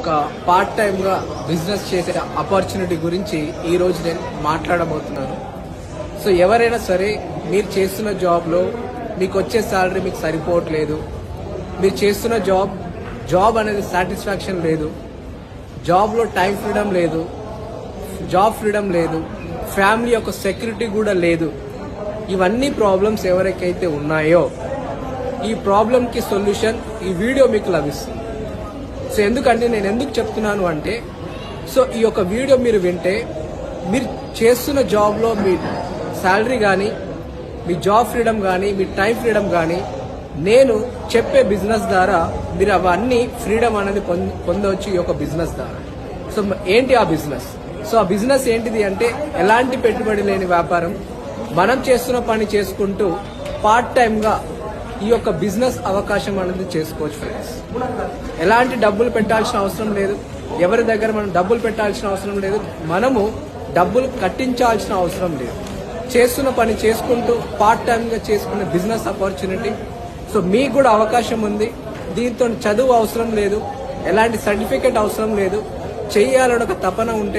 ఒక part time గా business చేసే ఆపర్చునిటీ గురించి ఈ రోజు నేను మాట్లాడబోతున్నాను. సో ఎవరైనా సరే మీరు చేస్తున్న జాబ్ లో మీకు వచ్చే శాలరీ మీకు సరిపోవట్లేదు, మీరు చేస్తున్న జాబ్ అనేది సాటిస్ఫాక్షన్ లేదు, జాబ్ లో టైం ఫ్రీడమ్ లేదు, జాబ్ ఫ్రీడమ్ లేదు, ఫ్యామిలీ యొక్క సెక్యూరిటీ కూడా లేదు, ఇవన్నీ ప్రాబ్లమ్స్ ఎవరికైతే ఉన్నాయో ఈ ప్రాబ్లం కి సొల్యూషన్ ఈ వీడియో మీకు లభిస్తుంది. సో ఎందుకంటే నేను ఎందుకు చెప్తున్నాను అంటే, సో ఈ యొక్క వీడియో మీరు వింటే మీరు చేస్తున్న జాబ్లో మీ శాలరీ కానీ, మీ జాబ్ ఫ్రీడమ్ కానీ, మీ టైం ఫ్రీడమ్ కానీ నేను చెప్పే బిజినెస్ ద్వారా మీరు అవన్నీ ఫ్రీడమ్ అనేది పొందవచ్చు ఈ యొక్క బిజినెస్ ద్వారా. సో ఏంటి ఆ బిజినెస్? సో ఆ బిజినెస్ ఏంటిది అంటే, ఎలాంటి పెట్టుబడి లేని వ్యాపారం, మనం చేస్తున్న పని చేసుకుంటూ పార్ట్ టైమ్ గా ఈ యొక్క బిజినెస్ అవకాశం అనేది చేసుకోవచ్చు ఫ్రెండ్స్. ఎలాంటి డబ్బులు పెట్టాల్సిన అవసరం లేదు, ఎవరి దగ్గర మనం డబ్బులు పెట్టాల్సిన అవసరం లేదు, మనము డబ్బులు కట్టించాల్సిన అవసరం లేదు. చేస్తున్న పని చేసుకుంటూ పార్ట్ టైమ్ గా చేసుకునే బిజినెస్ ఆపర్చునిటీ. సో మీకు కూడా అవకాశం ఉంది. దీంతో చదువు అవసరం లేదు, ఎలాంటి సర్టిఫికేట్ అవసరం లేదు, చేయాలని ఒక తపన ఉంటే